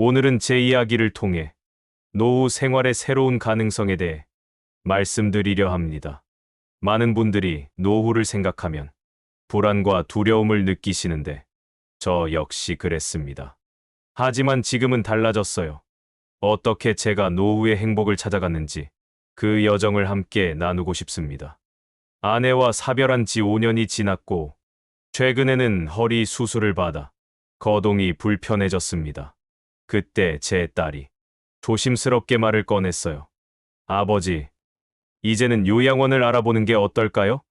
오늘은 제 이야기를 통해 노후 생활의 새로운 가능성에 대해 말씀드리려 합니다. 많은 분들이 노후를 생각하면 불안과 두려움을 느끼시는데 저 역시 그랬습니다. 하지만 지금은 달라졌어요. 어떻게 제가 노후의 행복을 찾아갔는지 그 여정을 함께 나누고 싶습니다. 아내와 사별한 지 5년이 지났고 최근에는 허리 수술을 받아 거동이 불편해졌습니다. 그때 제 딸이 조심스럽게 말을 꺼냈어요. 아버지, 이제는 요양원을 알아보는 게 어떨까요?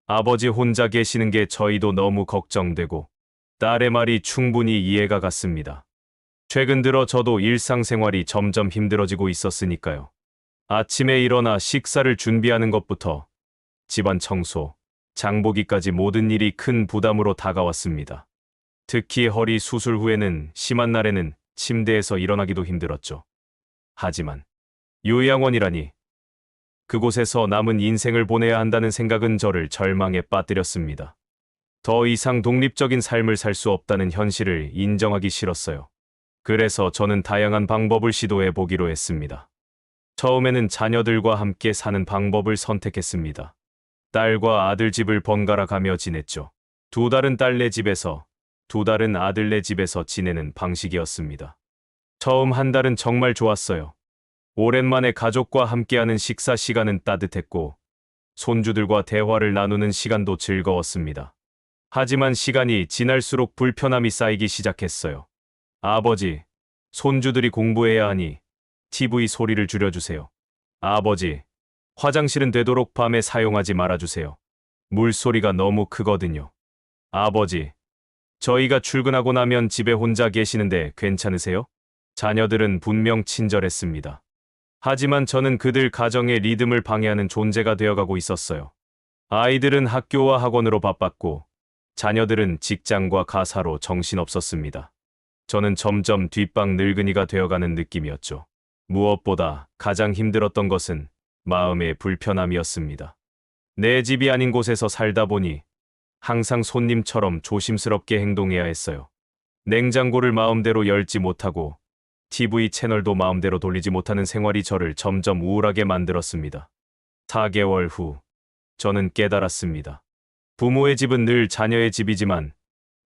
아버지 혼자 계시는 게 저희도 너무 걱정되고 딸의 말이 충분히 이해가 갔습니다. 최근 들어 저도 일상생활이 점점 힘들어지고 있었으니까요. 아침에 일어나 식사를 준비하는 것부터 집안 청소, 장보기까지 모든 일이 큰 부담으로 다가왔습니다. 특히 허리 수술 후에는 심한 날에는 침대에서 일어나기도 힘들었죠. 하지만 요양원이라니 그곳에서 남은 인생을 보내야 한다는 생각은 저를 절망에 빠뜨렸습니다. 더 이상 독립적인 삶을 살 수 없다는 현실을 인정하기 싫었어요. 그래서 저는 다양한 방법을 시도해 보기로 했습니다. 처음에는 자녀들과 함께 사는 방법을 선택했습니다. 딸과 아들 집을 번갈아 가며 지냈죠. 두 달은 딸네 집에서, 두 달은 아들네 집에서 지내는 방식이었습니다. 처음 한 달은 정말 좋았어요. 오랜만에 가족과 함께하는 식사 시간은 따뜻했고, 손주들과 대화를 나누는 시간도 즐거웠습니다. 하지만 시간이 지날수록 불편함이 쌓이기 시작했어요. 아버지, 손주들이 공부해야 하니 TV 소리를 줄여주세요. 아버지, 화장실은 되도록 밤에 사용하지 말아주세요. 물소리가 너무 크거든요. 아버지, 저희가 출근하고 나면 집에 혼자 계시는데 괜찮으세요? 자녀들은 분명 친절했습니다. 하지만 저는 그들 가정의 리듬을 방해하는 존재가 되어가고 있었어요. 아이들은 학교와 학원으로 바빴고 자녀들은 직장과 가사로 정신없었습니다. 저는 점점 뒷방 늙은이가 되어가는 느낌이었죠. 무엇보다 가장 힘들었던 것은 마음의 불편함이었습니다. 내 집이 아닌 곳에서 살다 보니 항상 손님처럼 조심스럽게 행동해야 했어요. 냉장고를 마음대로 열지 못하고 TV 채널도 마음대로 돌리지 못하는 생활이 저를 점점 우울하게 만들었습니다. 4개월 후, 저는 깨달았습니다. 부모의 집은 늘 자녀의 집이지만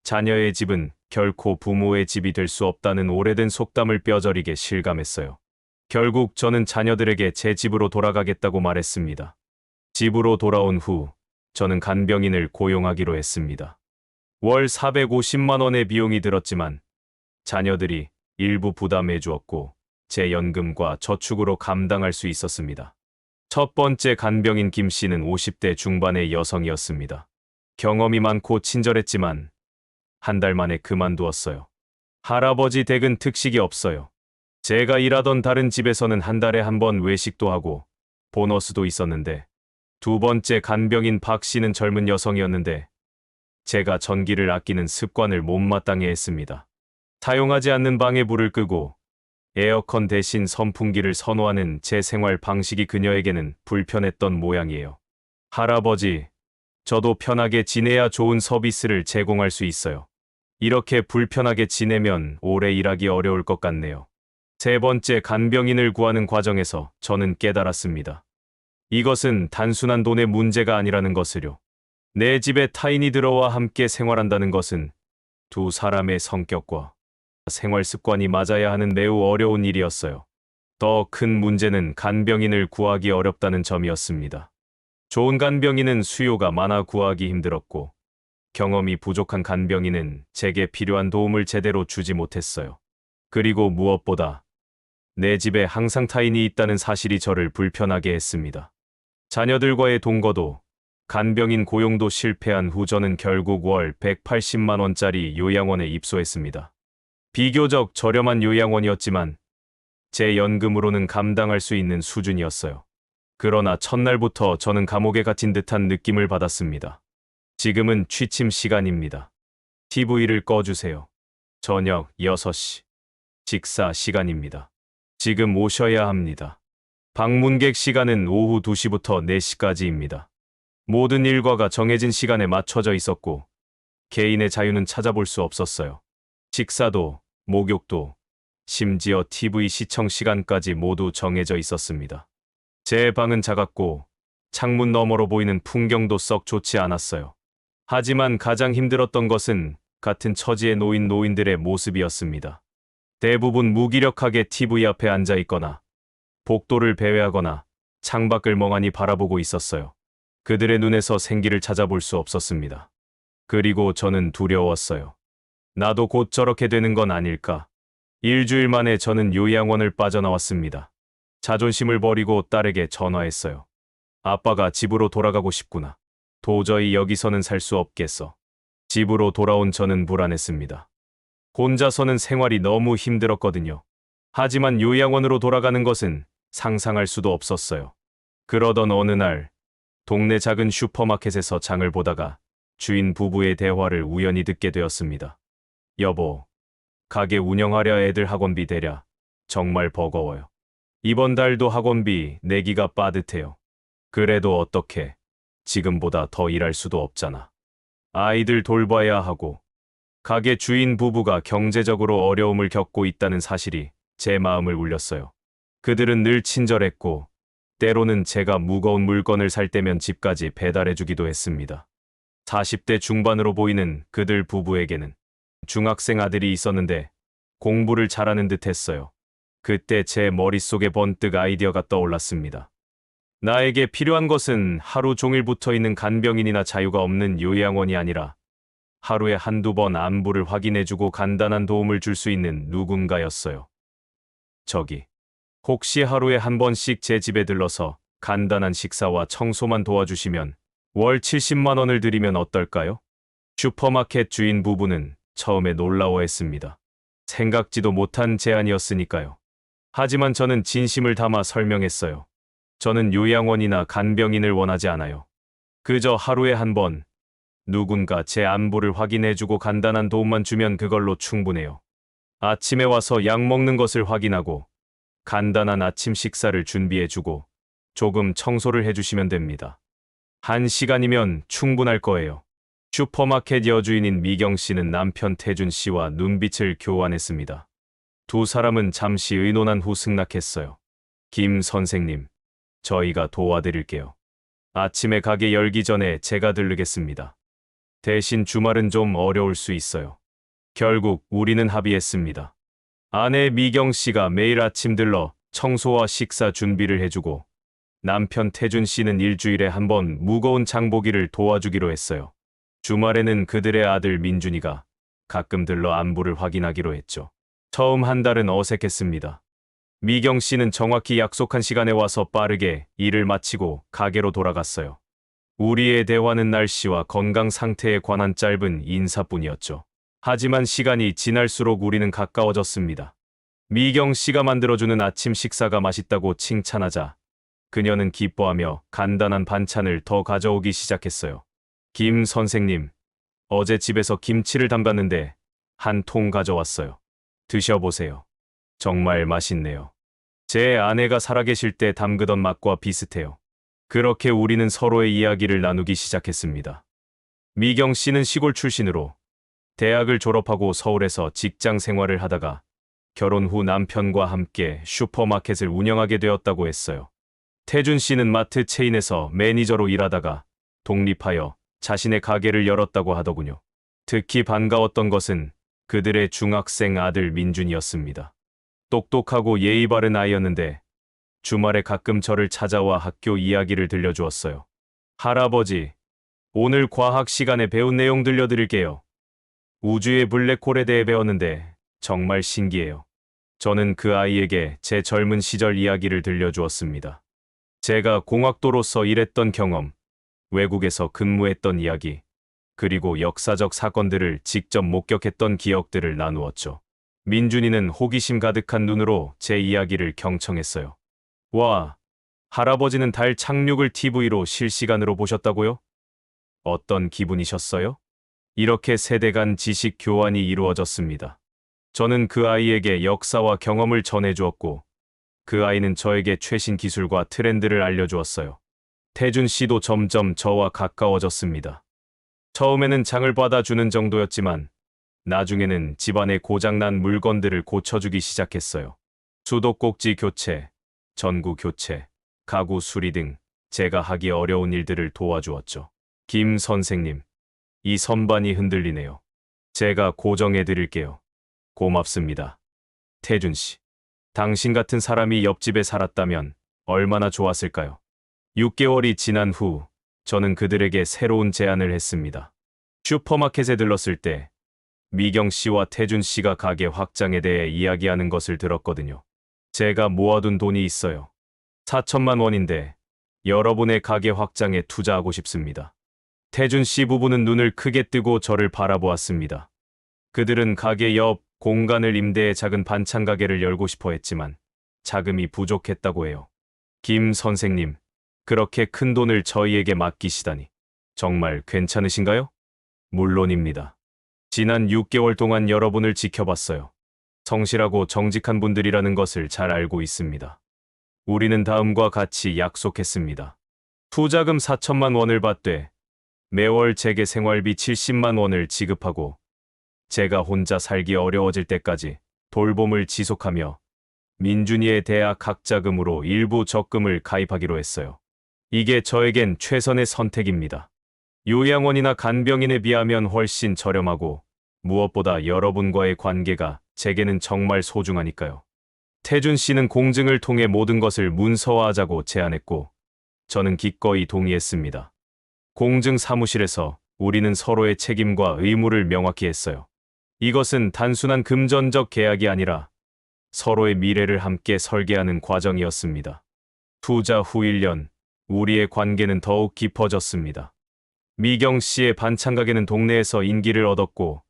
자녀의 집은 결코 부모의 집이 될 수 없다는 오래된 속담을 뼈저리게 실감했어요. 결국 저는 자녀들에게 제 집으로 돌아가겠다고 말했습니다. 집으로 돌아온 후, 저는 간병인을 고용하기로 했습니다. 월 450만 원의 비용이 들었지만 자녀들이 일부 부담해 주었고 제 연금과 저축으로 감당할 수 있었습니다. 첫 번째 간병인 김 씨는 50대 중반의 여성이었습니다. 경험이 많고 친절했지만 한 달 만에 그만두었어요. 할아버지 댁은 특식이 없어요. 제가 일하던 다른 집에서는 한 달에 한 번 외식도 하고 보너스도 있었는데 두 번째 간병인 박 씨는 젊은 여성이었는데 제가 전기를 아끼는 습관을 못마땅해 했습니다. 사용하지 않는 방에 불을 끄고 에어컨 대신 선풍기를 선호하는 제 생활 방식이 그녀에게는 불편했던 모양이에요. 할아버지, 저도 편하게 지내야 좋은 서비스를 제공할 수 있어요. 이렇게 불편하게 지내면 오래 일하기 어려울 것 같네요. 세 번째 간병인을 구하는 과정에서 저는 깨달았습니다. 이것은 단순한 돈의 문제가 아니라는 것을요. 내 집에 타인이 들어와 함께 생활한다는 것은 두 사람의 성격과 생활 습관이 맞아야 하는 매우 어려운 일이었어요. 더 큰 문제는 간병인을 구하기 어렵다는 점이었습니다. 좋은 간병인은 수요가 많아 구하기 힘들었고 경험이 부족한 간병인은 제게 필요한 도움을 제대로 주지 못했어요. 그리고 무엇보다 내 집에 항상 타인이 있다는 사실이 저를 불편하게 했습니다. 자녀들과의 동거도 간병인 고용도 실패한 후 저는 결국 월 180만 원짜리 요양원에 입소했습니다. 비교적 저렴한 요양원이었지만 제 연금으로는 감당할 수 있는 수준이었어요. 그러나 첫날부터 저는 감옥에 갇힌 듯한 느낌을 받았습니다. 지금은 취침 시간입니다. TV를 꺼주세요. 저녁 6시. 식사 시간입니다. 지금 오셔야 합니다. 방문객 시간은 오후 2시부터 4시까지입니다. 모든 일과가 정해진 시간에 맞춰져 있었고 개인의 자유는 찾아볼 수 없었어요. 식사도, 목욕도, 심지어 TV 시청 시간까지 모두 정해져 있었습니다. 제 방은 작았고 창문 너머로 보이는 풍경도 썩 좋지 않았어요. 하지만 가장 힘들었던 것은 같은 처지에 놓인 노인들의 모습이었습니다. 대부분 무기력하게 TV 앞에 앉아 있거나 복도를 배회하거나 창밖을 멍하니 바라보고 있었어요. 그들의 눈에서 생기를 찾아볼 수 없었습니다. 그리고 저는 두려웠어요. 나도 곧 저렇게 되는 건 아닐까. 일주일 만에 저는 요양원을 빠져나왔습니다. 자존심을 버리고 딸에게 전화했어요. 아빠가 집으로 돌아가고 싶구나. 도저히 여기서는 살 수 없겠어. 집으로 돌아온 저는 불안했습니다. 혼자서는 생활이 너무 힘들었거든요. 하지만 요양원으로 돌아가는 것은 상상할 수도 없었어요. 그러던 어느 날, 동네 작은 슈퍼마켓에서 장을 보다가 주인 부부의 대화를 우연히 듣게 되었습니다. 여보, 가게 운영하랴 애들 학원비 대랴. 정말 버거워요. 이번 달도 학원비 내기가 빠듯해요. 그래도 어떡해. 지금보다 더 일할 수도 없잖아. 아이들 돌봐야 하고. 가게 주인 부부가 경제적으로 어려움을 겪고 있다는 사실이 제 마음을 울렸어요. 그들은 늘 친절했고 때로는 제가 무거운 물건을 살 때면 집까지 배달해주기도 했습니다. 40대 중반으로 보이는 그들 부부에게는 중학생 아들이 있었는데 공부를 잘하는 듯 했어요. 그때 제 머릿속에 번뜩 아이디어가 떠올랐습니다. 나에게 필요한 것은 하루 종일 붙어있는 간병인이나 자유가 없는 요양원이 아니라 하루에 한두 번 안부를 확인해주고 간단한 도움을 줄 수 있는 누군가였어요. 저기, 혹시 하루에 한 번씩 제 집에 들러서 간단한 식사와 청소만 도와주시면 월 70만 원을 드리면 어떨까요? 슈퍼마켓 주인 부부는 처음에 놀라워했습니다. 생각지도 못한 제안이었으니까요. 하지만 저는 진심을 담아 설명했어요. 저는 요양원이나 간병인을 원하지 않아요. 그저 하루에 한 번, 누군가 제 안부를 확인해주고 간단한 도움만 주면 그걸로 충분해요. 아침에 와서 약 먹는 것을 확인하고 간단한 아침 식사를 준비해주고 조금 청소를 해주시면 됩니다. 1시간이면 충분할 거예요. 슈퍼마켓 여주인인 미경 씨는 남편 태준 씨와 눈빛을 교환했습니다. 두 사람은 잠시 의논한 후 승낙했어요. 김 선생님, 저희가 도와드릴게요. 아침에 가게 열기 전에 제가 들르겠습니다. 대신 주말은 좀 어려울 수 있어요. 결국 우리는 합의했습니다. 아내 미경 씨가 매일 아침 들러 청소와 식사 준비를 해주고 남편 태준 씨는 일주일에 한 번 무거운 장보기를 도와주기로 했어요. 주말에는 그들의 아들 민준이가 가끔 들러 안부를 확인하기로 했죠. 처음 한 달은 어색했습니다. 미경 씨는 정확히 약속한 시간에 와서 빠르게 일을 마치고 가게로 돌아갔어요. 우리의 대화는 날씨와 건강 상태에 관한 짧은 인사뿐이었죠. 하지만 시간이 지날수록 우리는 가까워졌습니다. 미경 씨가 만들어주는 아침 식사가 맛있다고 칭찬하자 그녀는 기뻐하며 간단한 반찬을 더 가져오기 시작했어요. 김 선생님, 어제 집에서 김치를 담갔는데 한 통 가져왔어요. 드셔보세요. 정말 맛있네요. 제 아내가 살아계실 때 담그던 맛과 비슷해요. 그렇게 우리는 서로의 이야기를 나누기 시작했습니다. 미경 씨는 시골 출신으로 대학을 졸업하고 서울에서 직장 생활을 하다가 결혼 후 남편과 함께 슈퍼마켓을 운영하게 되었다고 했어요. 태준 씨는 마트 체인에서 매니저로 일하다가 독립하여 자신의 가게를 열었다고 하더군요. 특히 반가웠던 것은 그들의 중학생 아들 민준이었습니다. 똑똑하고 예의 바른 아이였는데 주말에 가끔 저를 찾아와 학교 이야기를 들려주었어요. 할아버지, 오늘 과학 시간에 배운 내용 들려드릴게요. 우주의 블랙홀에 대해 배웠는데 정말 신기해요. 저는 그 아이에게 제 젊은 시절 이야기를 들려주었습니다. 제가 공학도로서 일했던 경험, 외국에서 근무했던 이야기, 그리고 역사적 사건들을 직접 목격했던 기억들을 나누었죠. 민준이는 호기심 가득한 눈으로 제 이야기를 경청했어요. 와, 할아버지는 달 착륙을 TV로 실시간으로 보셨다고요? 어떤 기분이셨어요? 이렇게 세대 간 지식 교환이 이루어졌습니다. 저는 그 아이에게 역사와 경험을 전해주었고, 그 아이는 저에게 최신 기술과 트렌드를 알려주었어요. 태준 씨도 점점 저와 가까워졌습니다. 처음에는 장을 받아주는 정도였지만 나중에는 집안에 고장난 물건들을 고쳐주기 시작했어요. 수도꼭지 교체, 전구 교체, 가구 수리 등 제가 하기 어려운 일들을 도와주었죠. 김 선생님, 이 선반이 흔들리네요. 제가 고정해 드릴게요. 고맙습니다. 태준 씨, 당신 같은 사람이 옆집에 살았다면 얼마나 좋았을까요? 6개월이 지난 후 저는 그들에게 새로운 제안을 했습니다. 슈퍼마켓에 들렀을 때 미경 씨와 태준 씨가 가게 확장에 대해 이야기하는 것을 들었거든요. 제가 모아둔 돈이 있어요. 4천만 원인데 여러분의 가게 확장에 투자하고 싶습니다. 태준 씨 부부는 눈을 크게 뜨고 저를 바라보았습니다. 그들은 가게 옆 공간을 임대해 작은 반찬 가게를 열고 싶어 했지만 자금이 부족했다고 해요. 김 선생님, 그렇게 큰 돈을 저희에게 맡기시다니 정말 괜찮으신가요? 물론입니다. 지난 6개월 동안 여러분을 지켜봤어요. 성실하고 정직한 분들이라는 것을 잘 알고 있습니다. 우리는 다음과 같이 약속했습니다. 투자금 4천만 원을 받되 매월 제게 생활비 70만 원을 지급하고 제가 혼자 살기 어려워질 때까지 돌봄을 지속하며 민준이의 대학 학자금으로 일부 적금을 가입하기로 했어요. 이게 저에겐 최선의 선택입니다. 요양원이나 간병인에 비하면 훨씬 저렴하고 무엇보다 여러분과의 관계가 제게는 정말 소중하니까요. 태준 씨는 공증을 통해 모든 것을 문서화하자고 제안했고 저는 기꺼이 동의했습니다. 공증 사무실에서 우리는 서로의 책임과 의무를 명확히 했어요. 이것은 단순한 금전적 계약이 아니라 서로의 미래를 함께 설계하는 과정이었습니다. 투자 후 1년, 우리의 관계는 더욱 깊어졌습니다. 미경 씨의 반찬 가게는 동네에서 인기를 얻었고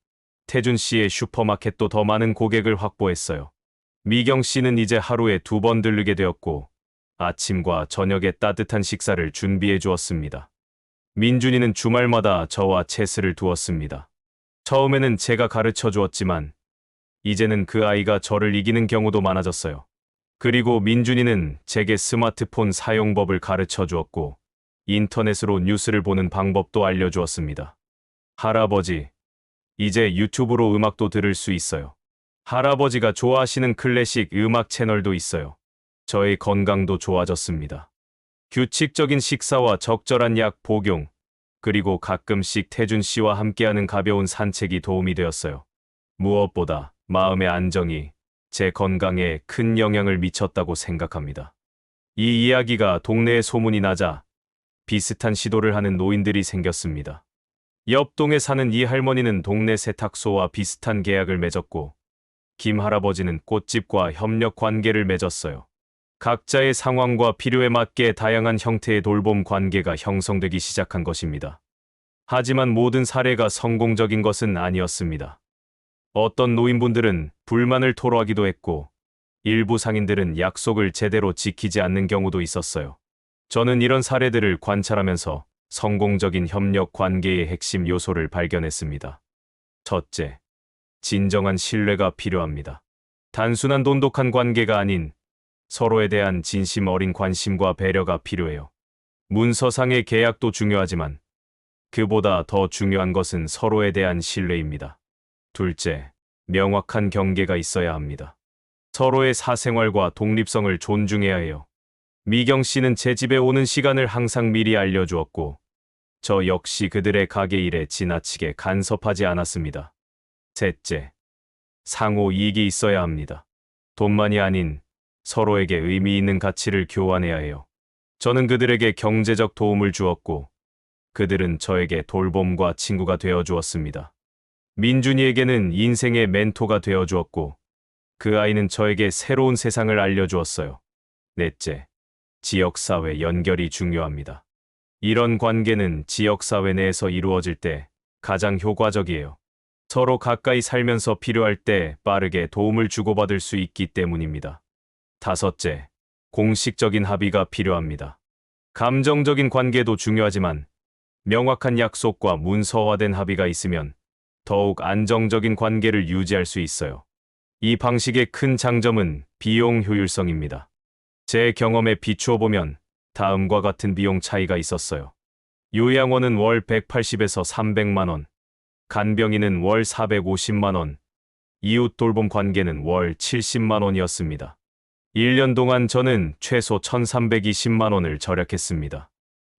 태준 씨의 슈퍼마켓도 더 많은 고객을 확보했어요. 미경 씨는 이제 하루에 2번 들르게 되었고 아침과 저녁에 따뜻한 식사를 준비해 주었습니다. 민준이는 주말마다 저와 체스를 두었습니다. 처음에는 제가 가르쳐 주었지만 이제는 그 아이가 저를 이기는 경우도 많아졌어요. 그리고 민준이는 제게 스마트폰 사용법을 가르쳐 주었고 인터넷으로 뉴스를 보는 방법도 알려주었습니다. 할아버지, 이제 유튜브로 음악도 들을 수 있어요. 할아버지가 좋아하시는 클래식 음악 채널도 있어요. 저의 건강도 좋아졌습니다. 규칙적인 식사와 적절한 약 복용, 그리고 가끔씩 태준 씨와 함께하는 가벼운 산책이 도움이 되었어요. 무엇보다 마음의 안정이 제 건강에 큰 영향을 미쳤다고 생각합니다. 이 이야기가 동네에 소문이 나자 비슷한 시도를 하는 노인들이 생겼습니다. 옆 동에 사는 이 할머니는 동네 세탁소와 비슷한 계약을 맺었고 김 할아버지는 꽃집과 협력 관계를 맺었어요. 각자의 상황과 필요에 맞게 다양한 형태의 돌봄 관계가 형성되기 시작한 것입니다. 하지만 모든 사례가 성공적인 것은 아니었습니다. 어떤 노인분들은 불만을 토로하기도 했고 일부 상인들은 약속을 제대로 지키지 않는 경우도 있었어요. 저는 이런 사례들을 관찰하면서 성공적인 협력 관계의 핵심 요소를 발견했습니다. 첫째, 진정한 신뢰가 필요합니다. 단순한 돈독한 관계가 아닌 서로에 대한 진심 어린 관심과 배려가 필요해요. 문서상의 계약도 중요하지만 그보다 더 중요한 것은 서로에 대한 신뢰입니다. 둘째, 명확한 경계가 있어야 합니다. 서로의 사생활과 독립성을 존중해야 해요. 미경 씨는 제 집에 오는 시간을 항상 미리 알려주었고 저 역시 그들의 가게 일에 지나치게 간섭하지 않았습니다. 셋째, 상호 이익이 있어야 합니다. 돈만이 아닌 서로에게 의미 있는 가치를 교환해야 해요. 저는 그들에게 경제적 도움을 주었고 그들은 저에게 돌봄과 친구가 되어 주었습니다. 민준이에게는 인생의 멘토가 되어 주었고 그 아이는 저에게 새로운 세상을 알려주었어요. 넷째, 지역사회 연결이 중요합니다. 이런 관계는 지역사회 내에서 이루어질 때 가장 효과적이에요. 서로 가까이 살면서 필요할 때 빠르게 도움을 주고받을 수 있기 때문입니다. 다섯째, 공식적인 합의가 필요합니다. 감정적인 관계도 중요하지만 명확한 약속과 문서화된 합의가 있으면 더욱 안정적인 관계를 유지할 수 있어요. 이 방식의 큰 장점은 비용 효율성입니다. 제 경험에 비추어 보면 다음과 같은 비용 차이가 있었어요. 요양원은 월 180에서 300만 원, 간병인은 월 450만 원, 이웃 돌봄 관계는 월 70만 원이었습니다. 1년 동안 저는 최소 1320만 원을 절약했습니다.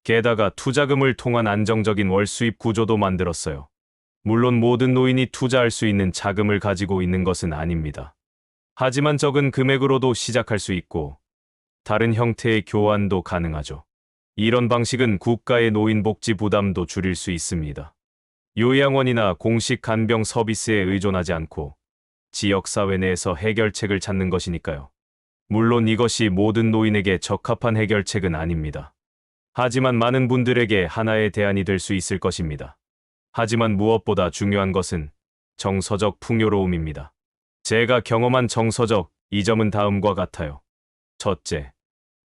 게다가 투자금을 통한 안정적인 월 수입 구조도 만들었어요. 물론 모든 노인이 투자할 수 있는 자금을 가지고 있는 것은 아닙니다. 하지만 적은 금액으로도 시작할 수 있고 다른 형태의 교환도 가능하죠. 이런 방식은 국가의 노인복지 부담도 줄일 수 있습니다. 요양원이나 공식 간병 서비스에 의존하지 않고 지역사회 내에서 해결책을 찾는 것이니까요. 물론 이것이 모든 노인에게 적합한 해결책은 아닙니다. 하지만 많은 분들에게 하나의 대안이 될 수 있을 것입니다. 하지만 무엇보다 중요한 것은 정서적 풍요로움입니다. 제가 경험한 정서적 이점은 다음과 같아요. 첫째,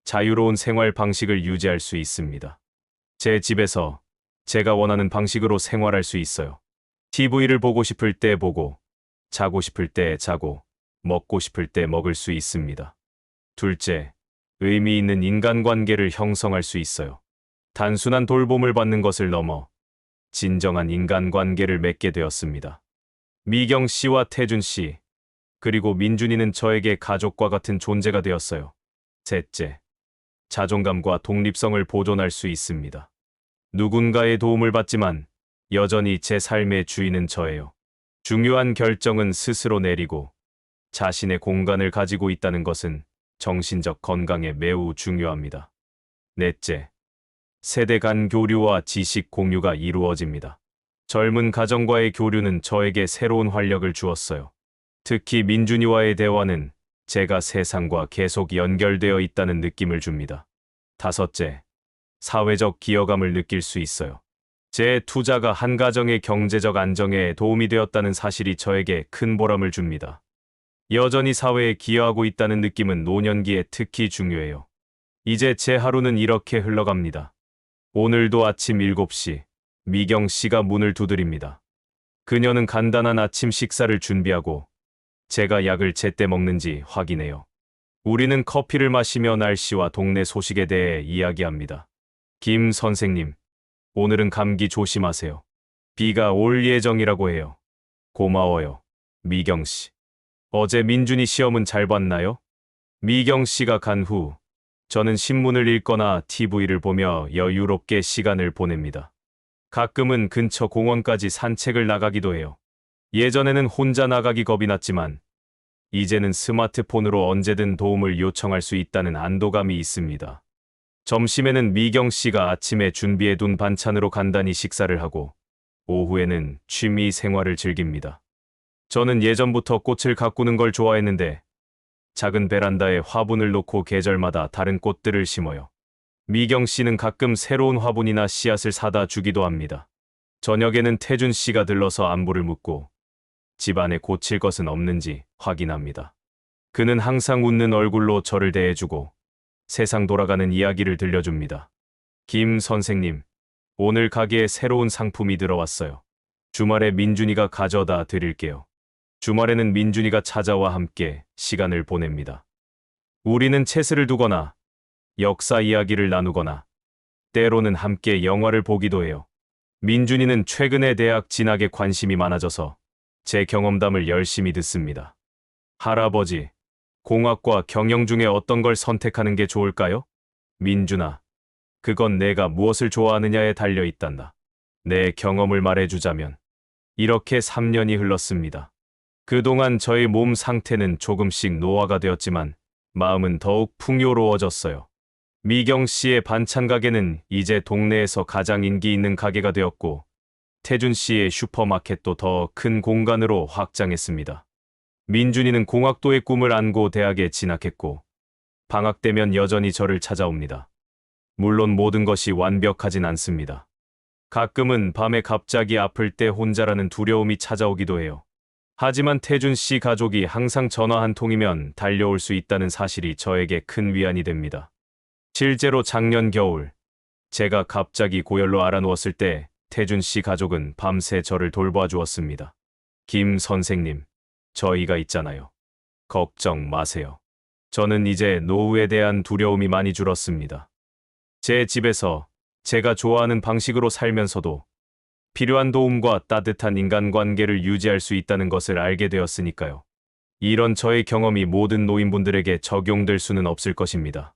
자유로운 생활 방식을 유지할 수 있습니다. 제 집에서 제가 원하는 방식으로 생활할 수 있어요. TV를 보고 싶을 때 보고, 자고 싶을 때 자고, 먹고 싶을 때 먹을 수 있습니다. 둘째, 의미 있는 인간관계를 형성할 수 있어요. 단순한 돌봄을 받는 것을 넘어 진정한 인간관계를 맺게 되었습니다. 미경 씨와 태준 씨, 그리고 민준이는 저에게 가족과 같은 존재가 되었어요. 셋째, 자존감과 독립성을 보존할 수 있습니다. 누군가의 도움을 받지만 여전히 제 삶의 주인은 저예요. 중요한 결정은 스스로 내리고 자신의 공간을 가지고 있다는 것은 정신적 건강에 매우 중요합니다. 넷째, 세대 간 교류와 지식 공유가 이루어집니다. 젊은 가정과의 교류는 저에게 새로운 활력을 주었어요. 특히 민준이와의 대화는 제가 세상과 계속 연결되어 있다는 느낌을 줍니다. 다섯째, 사회적 기여감을 느낄 수 있어요. 제 투자가 한 가정의 경제적 안정에 도움이 되었다는 사실이 저에게 큰 보람을 줍니다. 여전히 사회에 기여하고 있다는 느낌은 노년기에 특히 중요해요. 이제 제 하루는 이렇게 흘러갑니다. 오늘도 아침 7시, 미경 씨가 문을 두드립니다. 그녀는 간단한 아침 식사를 준비하고 제가 약을 제때 먹는지 확인해요. 우리는 커피를 마시며 날씨와 동네 소식에 대해 이야기합니다. 김 선생님, 오늘은 감기 조심하세요. 비가 올 예정이라고 해요. 고마워요. 미경 씨. 어제 민준이 시험은 잘 봤나요? 미경 씨가 간 후 저는 신문을 읽거나 TV를 보며 여유롭게 시간을 보냅니다. 가끔은 근처 공원까지 산책을 나가기도 해요. 예전에는 혼자 나가기 겁이 났지만 이제는 스마트폰으로 언제든 도움을 요청할 수 있다는 안도감이 있습니다. 점심에는 미경 씨가 아침에 준비해둔 반찬으로 간단히 식사를 하고 오후에는 취미 생활을 즐깁니다. 저는 예전부터 꽃을 가꾸는 걸 좋아했는데 작은 베란다에 화분을 놓고 계절마다 다른 꽃들을 심어요. 미경 씨는 가끔 새로운 화분이나 씨앗을 사다 주기도 합니다. 저녁에는 태준 씨가 들러서 안부를 묻고 집안에 고칠 것은 없는지 확인합니다. 그는 항상 웃는 얼굴로 저를 대해주고 세상 돌아가는 이야기를 들려줍니다. 김 선생님, 오늘 가게에 새로운 상품이 들어왔어요. 주말에 민준이가 가져다 드릴게요. 주말에는 민준이가 찾아와 함께 시간을 보냅니다. 우리는 체스를 두거나 역사 이야기를 나누거나 때로는 함께 영화를 보기도 해요. 민준이는 최근에 대학 진학에 관심이 많아져서 제 경험담을 열심히 듣습니다. 할아버지, 공학과 경영 중에 어떤 걸 선택하는 게 좋을까요? 민준아, 그건 내가 무엇을 좋아하느냐에 달려 있단다. 내 경험을 말해주자면 이렇게 3년이 흘렀습니다. 그동안 저의 몸 상태는 조금씩 노화가 되었지만 마음은 더욱 풍요로워졌어요. 미경 씨의 반찬 가게는 이제 동네에서 가장 인기 있는 가게가 되었고 태준 씨의 슈퍼마켓도 더 큰 공간으로 확장했습니다. 민준이는 공학도의 꿈을 안고 대학에 진학했고 방학 되면 여전히 저를 찾아옵니다. 물론 모든 것이 완벽하진 않습니다. 가끔은 밤에 갑자기 아플 때 혼자라는 두려움이 찾아오기도 해요. 하지만 태준 씨 가족이 항상 전화 한 통이면 달려올 수 있다는 사실이 저에게 큰 위안이 됩니다. 실제로 작년 겨울 제가 갑자기 고열로 알아누웠을 때 태준 씨 가족은 밤새 저를 돌봐 주었습니다. 김 선생님, 저희가 있잖아요. 걱정 마세요. 저는 이제 노후에 대한 두려움이 많이 줄었습니다. 제 집에서 제가 좋아하는 방식으로 살면서도 필요한 도움과 따뜻한 인간관계를 유지할 수 있다는 것을 알게 되었으니까요. 이런 저의 경험이 모든 노인분들에게 적용될 수는 없을 것입니다.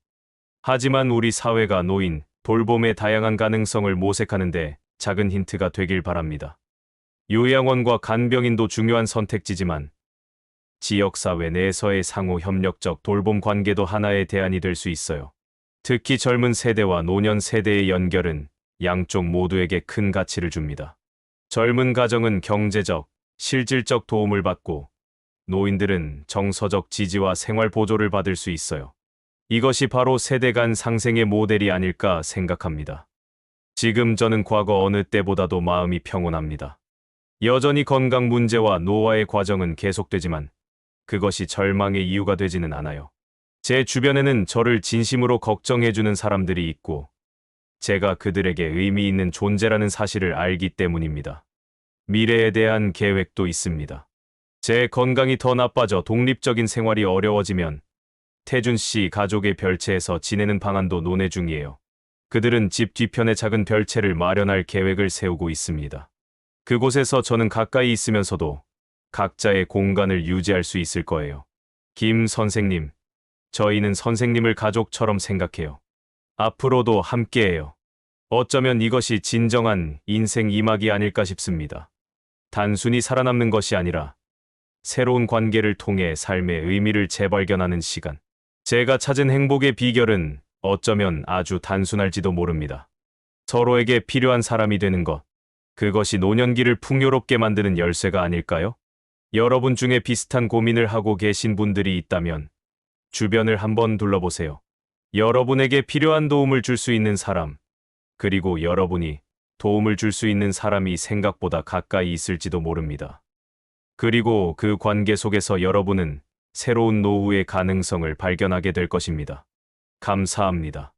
하지만 우리 사회가 노인, 돌봄의 다양한 가능성을 모색하는데 작은 힌트가 되길 바랍니다. 요양원과 간병인도 중요한 선택지지만 지역사회 내에서의 상호 협력적 돌봄 관계도 하나의 대안이 될 수 있어요. 특히 젊은 세대와 노년 세대의 연결은 양쪽 모두에게 큰 가치를 줍니다. 젊은 가정은 경제적, 실질적 도움을 받고 노인들은 정서적 지지와 생활 보조를 받을 수 있어요. 이것이 바로 세대 간 상생의 모델이 아닐까 생각합니다. 지금 저는 과거 어느 때보다도 마음이 평온합니다. 여전히 건강 문제와 노화의 과정은 계속되지만 그것이 절망의 이유가 되지는 않아요. 제 주변에는 저를 진심으로 걱정해주는 사람들이 있고 제가 그들에게 의미 있는 존재라는 사실을 알기 때문입니다. 미래에 대한 계획도 있습니다. 제 건강이 더 나빠져 독립적인 생활이 어려워지면 태준 씨 가족의 별채에서 지내는 방안도 논의 중이에요. 그들은 집 뒤편에 작은 별채를 마련할 계획을 세우고 있습니다. 그곳에서 저는 가까이 있으면서도 각자의 공간을 유지할 수 있을 거예요. 김 선생님, 저희는 선생님을 가족처럼 생각해요. 앞으로도 함께해요. 어쩌면 이것이 진정한 인생 2막이 아닐까 싶습니다. 단순히 살아남는 것이 아니라 새로운 관계를 통해 삶의 의미를 재발견하는 시간. 제가 찾은 행복의 비결은 어쩌면 아주 단순할지도 모릅니다. 서로에게 필요한 사람이 되는 것. 그것이 노년기를 풍요롭게 만드는 열쇠가 아닐까요? 여러분 중에 비슷한 고민을 하고 계신 분들이 있다면 주변을 한번 둘러보세요. 여러분에게 필요한 도움을 줄 수 있는 사람, 그리고 여러분이 도움을 줄 수 있는 사람이 생각보다 가까이 있을지도 모릅니다. 그리고 그 관계 속에서 여러분은 새로운 노후의 가능성을 발견하게 될 것입니다. 감사합니다.